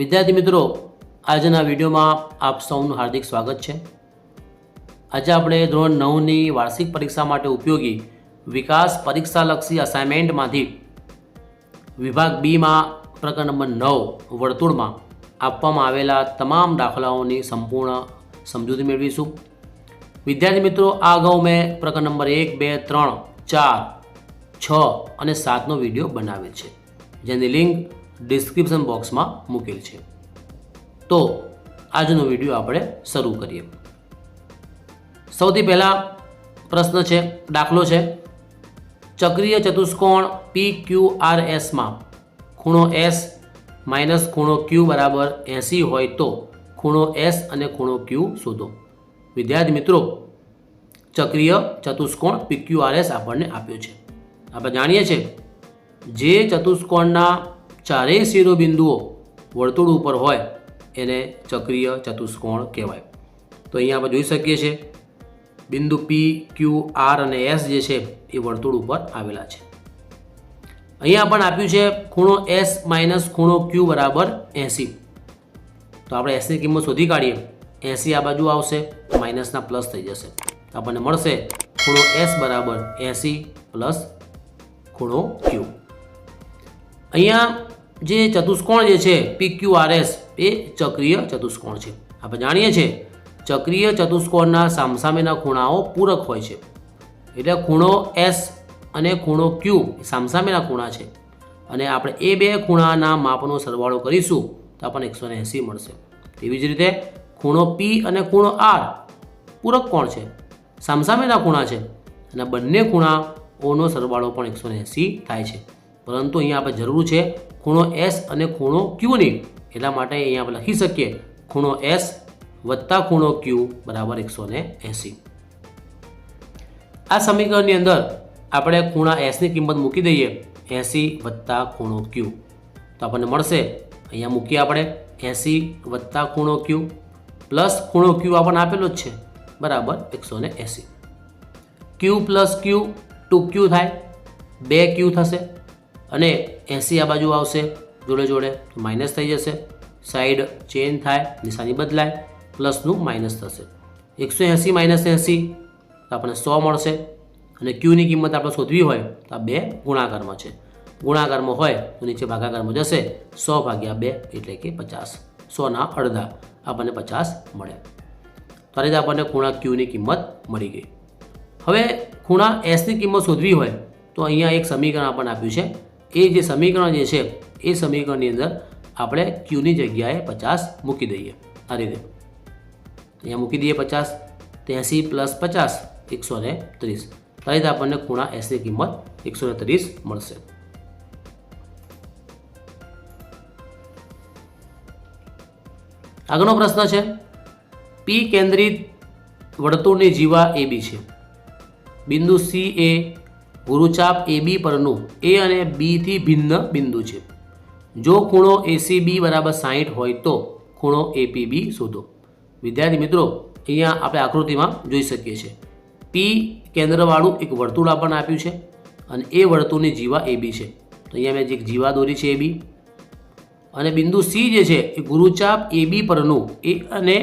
વિદ્યાર્થી મિત્રો, આજના વિડીયોમાં આપ સૌનું હાર્દિક સ્વાગત છે। આજે આપણે ધોરણ 9ની વાર્ષિક પરીક્ષા માટે ઉપયોગી વિકાસ પરીક્ષાલક્ષી અસાઇનમેન્ટમાંથી વિભાગ બીમાં પ્રકરણ નંબર 9 વર્તુળમાં આપવામાં આવેલા તમામ દાખલાઓની સંપૂર્ણ સમજૂતી મેળવીશું। વિદ્યાર્થી મિત્રો, આ અગાઉ મેં પ્રકરણ નંબર 1, 2, 3, 4, 6 અને 7નો વિડીયો બનાવેલ છે, જેની લિંક ડિસ્ક્રિપ્શન બોક્સમાં મૂકેલ છે। તો આજનો વિડીયો આપણે શરૂ કરીએ। સૌથી પહેલા પ્રશ્ન છે, દાખલો છે, ચક્રીય ચતુષ્કોણ PQRS માં ખૂણો S માઇનસ ખૂણો Q બરાબર 80 હોય તો ખૂણો S અને ખૂણો Q શોધો। વિદ્યાર્થી મિત્રો, ચક્રીય ચતુષ્કોણ PQRS આપણને આપ્યો છે। આપણે જાણીએ છીએ જે ચતુષ્કોણના ચારેય શિરોબિંદુઓ વર્તુળ ઉપર હોય એને ચક્રીય ચતુષ્કોણ કહેવાય। તો અહીંયા આપણે જોઈ શકીએ છીએ બિંદુ P, Q, R અને S જે છે એ વર્તુળ ઉપર આવેલા છે। અહીંયા પણ આપ્યું છે ખૂણો S માઇનસ ખૂણો Q બરાબર 80। તો આપણે S ની કિંમત શોધી કાઢીએ। 80 આ બાજુ આવશે, માઇનસના પ્લસ થઈ જશે, આપણને મળશે ખૂણો S બરાબર 80 પ્લસ ખૂણો Q। અહીંયા જે ચતુષ્કોણ જે છે PQRS એ ચક્રીય ચતુષ્કોણ છે। આપણે જાણીએ છીએ ચક્રીય ચતુષ્કોણના સામસામેના ખૂણાઓ પૂરક હોય છે, એટલે ખૂણો S અને ખૂણો Q સામસામેના ખૂણા છે, અને આપણે એ બે ખૂણાના માપનો સરવાળો કરીશું તો આપણને 180 મળશે। તેવી જ રીતે ખૂણો P અને ખૂણો R પૂરક કોણ છે, સામસામેના ખૂણા છે, અને બંને ખૂણાઓનો સરવાળો પણ 180 થાય છે। પરંતુ અહીંયા આપણે જરૂર છે ખૂણો S અને ખૂણો Qની, એટલા માટે અહીંયા આપણે લખી શકીએ ખૂણો S વત્તા ખૂણો Q બરાબર 180। આ સમીકરણની અંદર આપણે ખૂણા S ની કિંમત મૂકી દઈએ, 80 વત્તા ખૂણો Q, તો આપણને મળશે, અહીંયા મૂકીએ આપણે 80 વત્તા ખૂણો Q પ્લસ ખૂણો Q આપણને આપેલો જ છે બરાબર 180। Q પ્લસ Q 2Q થાય, 2Q થશે, અને 80 આ બાજુ આવશે જોડે જોડે માઇનસ થઈ જશે, સાઈડ ચેન્જ થાય, નિશાની બદલાય, પ્લસનું માઇનસ થશે। 180 માઇનસ 80 તો આપણને 100 મળશે, અને Qની કિંમત આપણે શોધવી હોય તો આ બે ગુણાકારમાં છે, ગુણાકારમાં હોય તો નીચે ભાગાકારમાં જશે, 100 ભાગ્યા 2 એટલે કે 50, 100ના અડધા આપણને 50 મળે। તો આ રીતે આપણને ખૂણા Qની કિંમત મળી ગઈ। હવે ખૂણા Sની કિંમત શોધવી હોય તો અહીંયા એક સમીકરણ આપણને આપ્યું છે, એ જે સમીકરણ જે છે એ સમીકરણની અંદર આપણે Qની જગ્યાએ 50 મૂકી દઈએ। આ રીતે અહીંયા મૂકી દઈએ 50, 80 પ્લસ 50 130, આ રીતે આપણને ખૂણા Sની કિંમત 130 મળશે। આગળનો પ્રશ્ન છે, P કેન્દ્રિત વર્તુળની જીવા AB છે, બિંદુ C એ ગુરુચાપ AB પરનું A અને B થી ભિન્ન બિંદુ છે। જો ખૂણો ACB બરાબર 60 હોય તો ખૂણો APB શોધો। વિદ્યાર્થી મિત્રો, અહીંયા આપણે આકૃતિમાં જોઈ શકીએ છીએ P કેન્દ્રવાળું એક વર્તુળ આપણને આપ્યું છે, અને એ વર્તુળની જીવા AB છે। તો અહીંયા મેં જે જીવા દોરી છે AB, અને બિંદુ C જે છે એ ગુરુચાપ AB પરનું A અને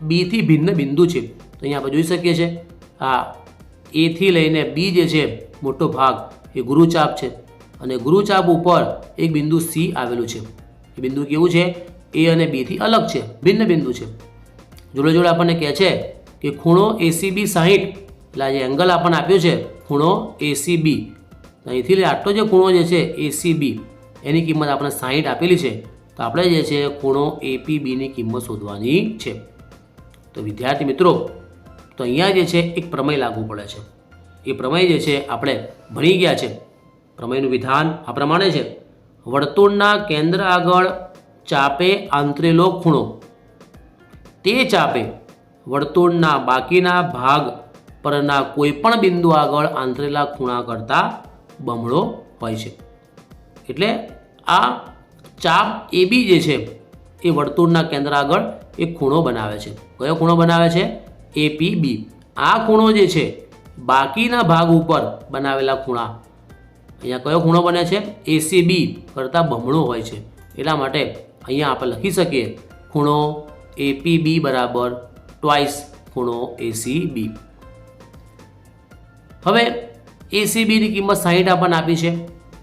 B થી ભિન્ન બિંદુ છે। તો અહીંયા આપણે જોઈ શકીએ છીએ આ A થી લઈને B જે છે મોટો ભાગ એ ગુરુચાપ છે, અને ગુરુચાપ ઉપર એક બિંદુ C આવેલું છે। એ બિંદુ કેવું છે, A અને B થી અલગ છે, ભિન્ન બિંદુ છે। જોડે જોડે આપણને કહે છે કે ખૂણો ACB 60, એટલે આ જે એંગલ આપણને આપ્યો છે ખૂણો ACB, અહીંથી લઈ આટલો જે ખૂણો જે છે ACB એની કિંમત આપણે 60 આપેલી છે, તો આપણે જે છે ખૂણો APBની કિંમત શોધવાની છે। તો વિદ્યાર્થી મિત્રો, તો અહીંયા જે છે એક પ્રમેય લાગુ પડે છે, એ પ્રમેય જે છે આપણે ભણી ગયા છે। પ્રમેયનું વિધાન આ પ્રમાણે છે, વર્તુળના કેન્દ્ર આગળ ચાપે આંતરેલો ખૂણો તે ચાપે વર્તુળના બાકીના ભાગ પરના કોઈપણ બિંદુ આગળ આંતરેલા ખૂણા કરતાં બમણો હોય છે। એટલે આ ચાપ AB જે છે એ વર્તુળના કેન્દ્ર આગળ એક ખૂણો બનાવે છે। કયો ખૂણો બનાવે છે? APB। આ ખૂણો જે છે બાકીના ભાગ ઉપર બનાવેલા ખૂણા, અહીંયા કયો ખૂણો બને છે? ACB કરતાં બમણો હોય છે, એટલા માટે અહીંયા આપણે લખી શકીએ ખૂણો APB બરાબર ટ્વાઇસ ખૂણો ACB. હવે ACBની કિંમત 60 આપણને આપી છે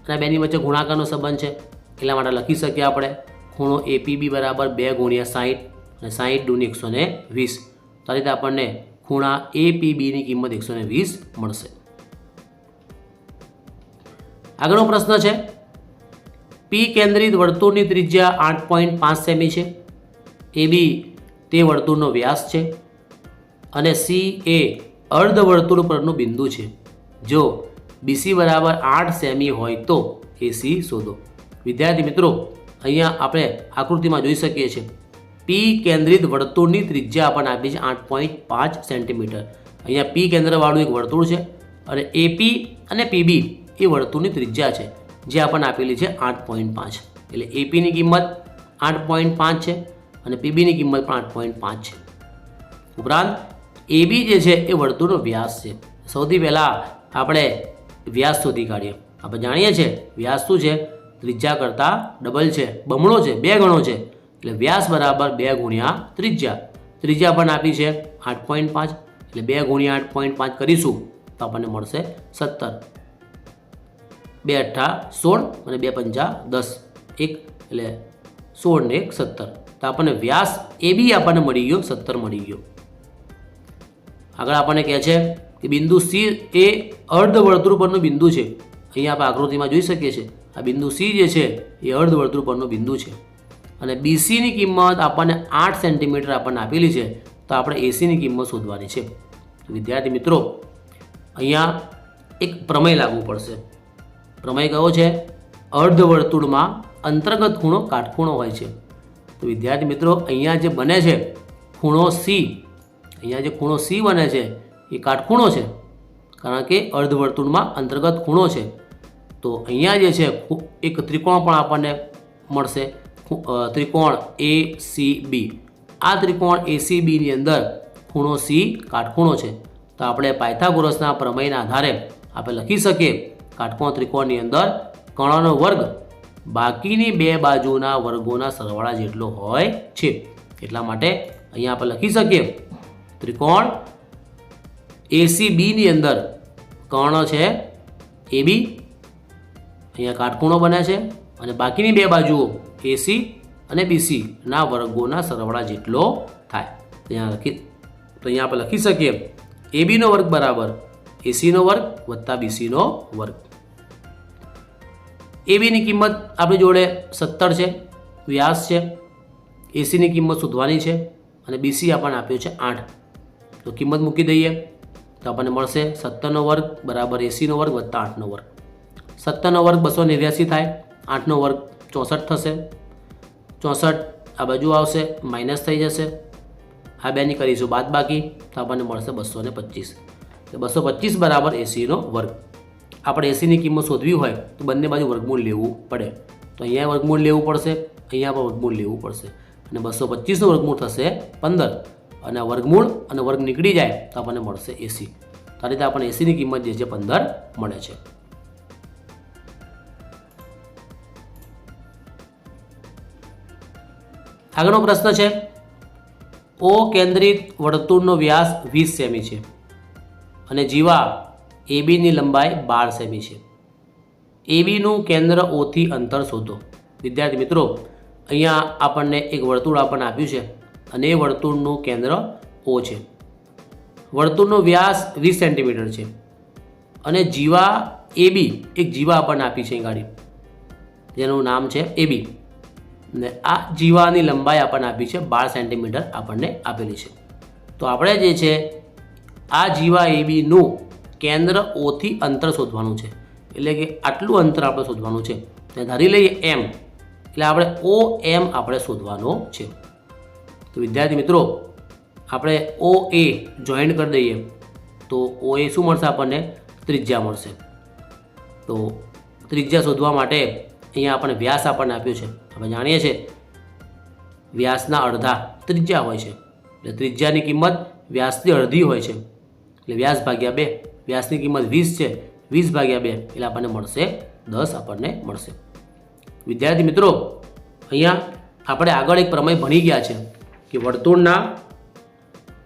અને બેની વચ્ચે ગુણાકારનો સંબંધ છે, એટલા માટે લખી શકીએ આપણે ખૂણો APB બરાબર 2 ગુણ્યા 60 અને 60 દૂની 120. તો આ રીતે આપણને ખૂણા APBની કિંમત 120 મળશે. આગળનો પ્રશ્ન છે, P કેન્દ્રિત વર્તુળની ત્રિજ્યા 8.5 સેમી છે, AB તે વર્તુળનો વ્યાસ છે અને C એ અર્ધવર્તુળ પરનું બિંદુ છે. જો BC બરાબર 8 સેમી હોય તો AC શોધો. વિદ્યાર્થી મિત્રો, અહીંયા આપણે આકૃતિમાં જોઈ શકીએ છીએ P કેન્દ્રિત વર્તુળની ત્રિજ્યા આપણને આપી છે 8.5 સેન્ટીમીટર. અહીંયા P કેન્દ્રવાળું એક વર્તુળ છે અને AP અને PB એ વર્તુળની ત્રિજ્યા છે જે આપણને આપેલી છે 8.5. એટલે APની કિંમત 8.5 છે અને PBની કિંમત પણ 8.5 છે. ઉપરાંત AB જે છે એ વર્તુળનો વ્યાસ છે. સૌથી પહેલાં આપણે વ્યાસ શોધી કાઢીએ. આપણે જાણીએ છીએ વ્યાસ શું છે, ત્રિજ્યા કરતાં ડબલ છે, બમણો છે, 2 ગણો છે. એટલે વ્યાસ બરાબર 2 ગુણ્યા ત્રિજ્યા. ત્રિજ્યા આપણને આપી છે 8.5 એટલે 2 ગુણ્યા 8.5 કરીશું તો આપણને મળશે 17. 2 8 16 અને 2 5 10, 1 એટલે 16 ને 1 17. તો આપણને વ્યાસ AB આપણને મળી ગયો, 17 મળી ગયો. આગળ આપણને કહે છે કે બિંદુ C એ અર્ધવર્તુળ પરનું બિંદુ છે. અહીંયા આપણે આકૃતિમાં જોઈ શકીએ છીએ આ બિંદુ C જે છે એ અર્ધવર્તુળ પરનું બિંદુ છે અને BCની કિંમત આપણને 8 સેન્ટીમીટર આપણને આપેલી છે. તો આપણે ACની કિંમત શોધવાની છે. વિદ્યાર્થી મિત્રો, અહીંયા એક પ્રમેય લાગવું પડશે. પ્રમેય કયો છે? અર્ધવર્તુળમાં અંતર્ગત ખૂણો કાટખૂણો હોય છે. તો વિદ્યાર્થી મિત્રો, અહીંયા જે બને છે ખૂણો C, અહીંયા જે ખૂણો C બને છે એ કાટખૂણો છે કારણ કે અર્ધવર્તુળમાં અંતર્ગત ખૂણો છે. તો અહીંયા જે છે એક ત્રિકોણ પણ આપણને મળશે, ત્રિકોણ ACB. આ ત્રિકોણ ACBની અંદર ખૂણો C કાટખૂણો છે. તો આપણે પાયથાગોરસના પ્રમેયના આધારે આપણે લખી શકીએ કાટકોણ ત્રિકોણની અંદર કર્ણનો વર્ગ બાકીની 2 બાજુના વર્ગોના સરવાળા જેટલો હોય છે. એટલા માટે અહીંયા આપણે લખી શકીએ ત્રિકોણ ACBની અંદર કર્ણ છે AB, અહીંયા કાટખૂણો બને છે અને બાકીની 2 બાજુઓ AC અને BC ના વર્ગોના સરવાળા જેટલો થાય. તો અહીંયા આપણે લખી શકીએ ABનો વર્ગ બરાબર ACનો વર્ગ વત્તા BCનો વર્ગ. ABની કિંમત આપણી જોડે 17 છે, વ્યાસ છે. ACની કિંમત શોધવાની છે અને BC આપણને આપ્યો છે 8. તો કિંમત મૂકી દઈએ તો આપણને મળશે 17નો વર્ગ બરાબર ACનો વર્ગ વત્તા 8નો વર્ગ. 17નો વર્ગ 289 થાય, 8નો વર્ગ 64 થશે. 64 આ બાજુ આવશે, માઇનસ થઈ જશે. આ બેની કરીશું બાદ બાકી તો આપણને મળશે 225. તો 225 બરાબર ACનો વર્ગ. આપણે ACની કિંમત શોધવી હોય તો બંને બાજુ વર્ગમૂળ લેવું પડે. તો અહીંયા વર્ગમૂળ લેવું પડશે, અહીંયા પણ વર્ગમૂળ લેવું પડશે અને 225નું વર્ગમૂળ થશે 15 અને વર્ગમૂળ અને વર્ગ નીકળી જાય તો આપણને મળશે AC. તો આ રીતે આપણને ACની કિંમત જે છે 15 મળે છે. આગળનો પ્રશ્ન છે, O કેન્દ્રિત વર્તુળનો વ્યાસ 20 સેમી છે અને જીવા ABની લંબાઈ 12 સેમી છે. ABનું કેન્દ્ર O થી અંતર શોધો. વિદ્યાર્થી મિત્રો, અહીંયા આપણને એક વર્તુળ આપણને આપ્યું છે અને એ વર્તુળનું કેન્દ્ર O છે. વર્તુળનો વ્યાસ 20 સેન્ટીમીટર છે અને જીવા AB, એક જીવા આપણને આપી છે ગાડી જેનું નામ છે AB ને આ જીવાની લંબાઈ આપણને આપી છે 12 સેન્ટીમીટર આપણને આપેલી છે. તો આપણે જે છે આ જીવા ABનું કેન્દ્ર O થી અંતર શોધવાનું છે. એટલે કે આટલું અંતર આપણે શોધવાનું છે. તો ધારી લઈએ M, એટલે આપણે OM આપણે શોધવાનો છે. તો વિદ્યાર્થી મિત્રો, આપણે OA જોઈન્ટ કરી દઈએ તો OA શું મળશે આપણને? ત્રિજ્યા મળશે. તો ત્રિજ્યા શોધવા માટે અહીંયા આપણને વ્યાસ આપણને આપ્યો છે. આપણે જાણીએ છીએ વ્યાસના અડધા ત્રિજ્યા હોય છે. એટલે ત્રિજ્યાની કિંમત વ્યાસથી અડધી હોય છે. એટલે વ્યાસ ભાગ્યા 2, વ્યાસની કિંમત 20 છે, 20 ભાગ્યા 2 એટલે આપણને મળશે 10 આપણને મળશે. વિદ્યાર્થી મિત્રો, અહીંયા આપણે આગળ એક પ્રમેય ભણી ગયા છે કે વર્તુળના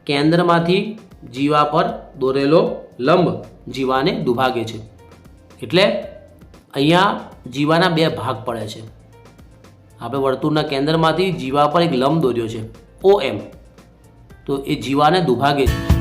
કેન્દ્રમાંથી જીવા પર દોરેલો લંબ જીવાને દુભાગે છે. એટલે અહીંયા જીવાના બે ભાગ પડે છે. આપણે વર્તુળના કેન્દ્રમાંથી જીવા પર એક લંબ દોર્યો છે OM, તો એ જીવાને દુભાગે છે.